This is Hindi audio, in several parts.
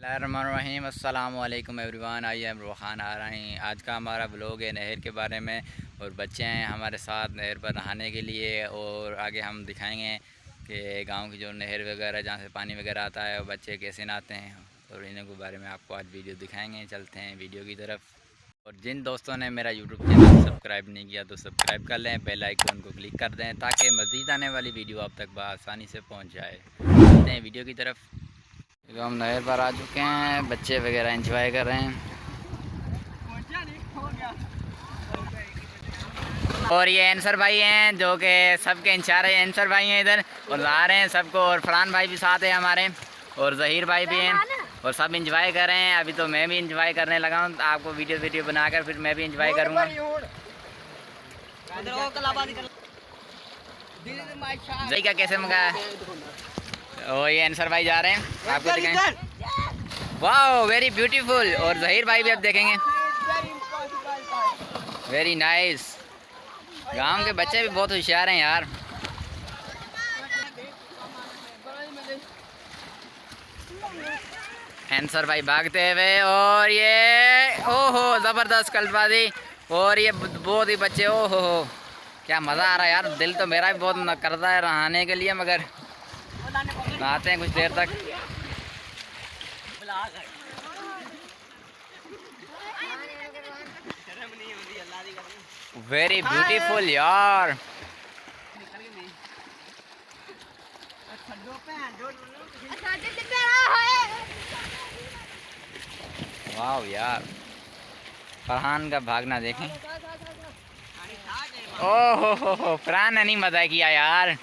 बिस्मिल्लाहिर्रहमानिर्रहीम अस्सलाम वालेकुम एवरीवन। आई एम रोहान आ रहे हैं। आज का हमारा ब्लॉग है नहर के बारे में, और बच्चे हैं हमारे साथ नहर पर नहाने के लिए। और आगे हम दिखाएंगे कि गांव की जो नहर वगैरह जहाँ से पानी वगैरह आता है और बच्चे कैसे नहाते हैं, और इन्हीं के बारे में आपको आज वीडियो दिखाएंगे। चलते हैं वीडियो की तरफ। और जिन दोस्तों ने मेरा यूट्यूब चैनल सब्सक्राइब नहीं किया तो सब्सक्राइब कर लें, बेल आइकन को क्लिक कर दें ताकि मज़ीद आने वाली वीडियो आप तक आसानी से पहुँच जाए। चलते हैं वीडियो की तरफ। तो हम नहर पर आ चुके हैं, बच्चे वगैरह एंजॉय कर रहे हैं। और ये आंसर भाई हैं जो कि सबके इंचार्ज है। आंसर भाई हैं इधर और ला रहे हैं सबको, और फरहान भाई भी साथ है हमारे, और ज़हीर भाई भी हैं, और सब इंजॉय कर रहे हैं। अभी तो मैं भी इंजॉय करने लगा हूँ, आपको वीडियो बनाकर फिर मैं भी इंजॉय करूँगा। जही का कैसे मंगाया। और ये आंसर भाई जा रहे हैं, आपको दिखाएं। वाह वेरी ब्यूटीफुल। और ज़हीर भाई भी अब देखेंगे। Very nice. गांव के बच्चे भी बहुत होशियार हैं यार। आंसर भाई भागते हुए, और ये ओहो ज़बरदस्त कल्टबाजी। और ये बहुत ही बच्चे, ओहो क्या मज़ा आ रहा है यार। दिल तो मेरा भी बहुत करता है नहाने के लिए, मगर नहाते हैं कुछ देर तक। वेरी ब्यूटीफुल यार। वाह यार, फरहान का भागना देखें। ओहो हो फरहान ने नहीं मजा किया यार।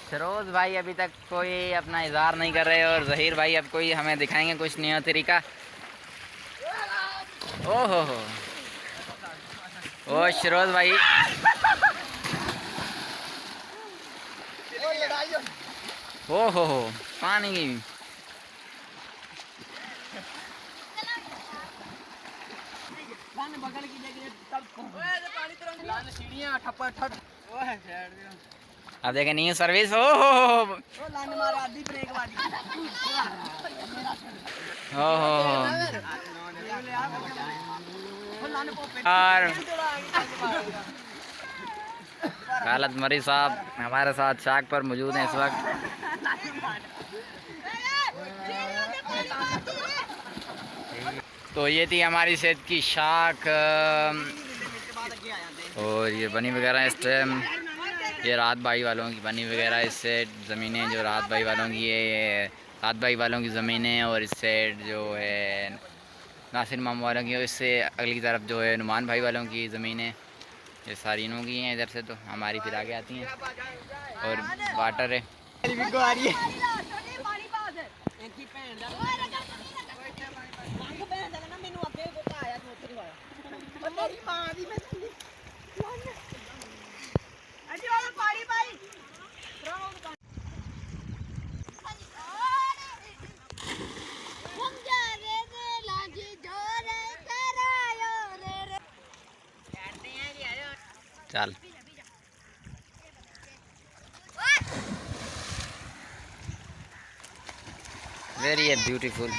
सरोज भाई अभी तक कोई अपना इज़हार नहीं कर रहे, और ज़हीर भाई अब कोई हमें दिखाएंगे कुछ नया तरीका। ओहो हो ओ सरोज भाई, ओहो हो पानी की अब देखें नहीं सर्विस। ओहो और खालद मरी साहब हमारे साथ शाक पर मौजूद हैं इस वक्त। तो ये थी हमारी सेहत की शाक, और ये बनी वगैरह इस टाइम ये राहत भाई वालों की बनी वगैरह। इस साइड ज़मीनें जो राहत भाई वालों की है, ये राहत भाई वालों की ज़मीनें, और इस साइड जो है नासिर मामा वालों की, और इससे अगली तरफ जो है नुमान भाई वालों की ज़मीनें, ये सारी इनों की हैं इधर से। तो हमारी फिर आगे आती हैं, और वाटर है। चल वेरी ब्यूटीफुल।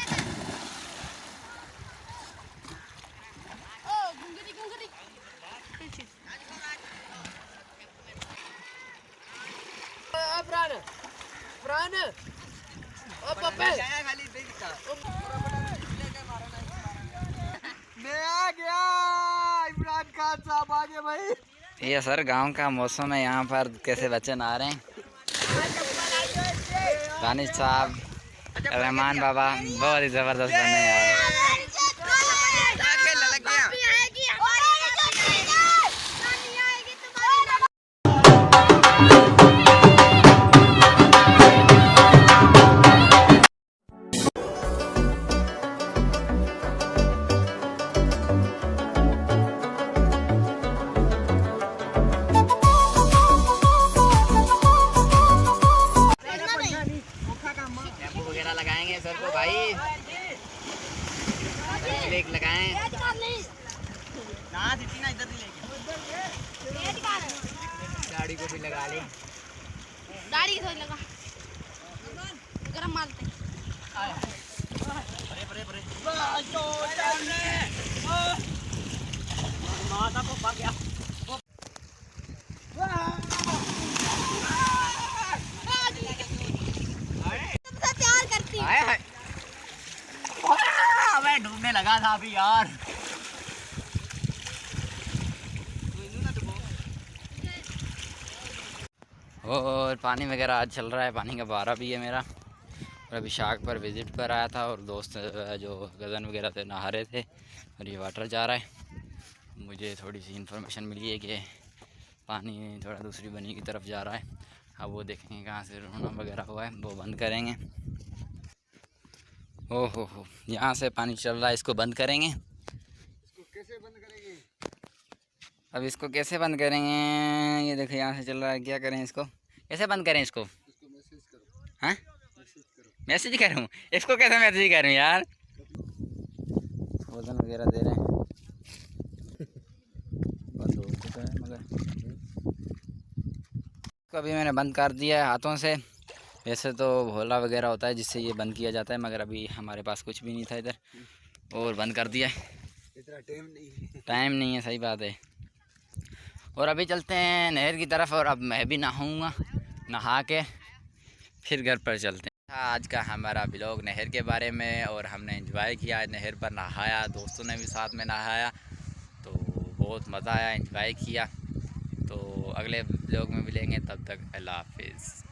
ये सर गांव का मौसम है, यहाँ पर कैसे बच्चे नहा रहे हैं। दानिश साहब, रहमान बाबा बहुत ही ज़बरदस्त बने यार। लगाएंगे सर को भाई, ब्रेक लगाएं। गाड़ी को भी लगा ले, गाड़ी को लगा। गरम मारते माता को पा गया। प्यार करती मैं डूबने लगा था अभी यार। और पानी वगैरह आज चल रहा है, पानी का बहारा भी है मेरा। और अभी शाख पर विज़िट पर आया था और दोस्त जो कज़न वगैरह थे नहा रहे थे और ये वाटर जा रहा है। मुझे थोड़ी सी इन्फॉर्मेशन मिली है कि पानी थोड़ा दूसरी बनी की तरफ जा रहा है। अब वो देखेंगे कहाँ से रोना वगैरह हुआ है, वो बंद करेंगे। ओहो हो, यहाँ से पानी चल रहा है, इसको बंद करेंगे। इसको कैसे बंद करेंगे? अब इसको कैसे बंद करेंगे? ये देखो यहाँ से चल रहा है, क्या करें इसको, कैसे बंद करें इसको? मैसेज करो। हाँ, मैसेज करो। मैसेज करूँ इसको? कैसे मैसेज करूँ यार? भोजन वगैरह दे रहे हैं, बंद हो चुका है मगर इसको अभी मैंने बंद कर दिया है हाथों से। वैसे तो भोला वगैरह होता है जिससे ये बंद किया जाता है, मगर अभी हमारे पास कुछ भी नहीं था इधर और बंद कर दिया है। इतना टाइम नहीं है, सही बात है। और अभी चलते हैं नहर की तरफ और अब मैं भी नहाऊंगा, नहा के फिर घर पर चलते हैं। आज का हमारा ब्लॉग नहर के बारे में, और हमने एंजॉय किया, आज नहर पर नहाया, दोस्तों ने भी साथ में नहाया तो बहुत मज़ा आया, एंजॉय किया। तो अगले ब्लॉग में मिलेंगे, तब तक अल्लाह हाफिज़।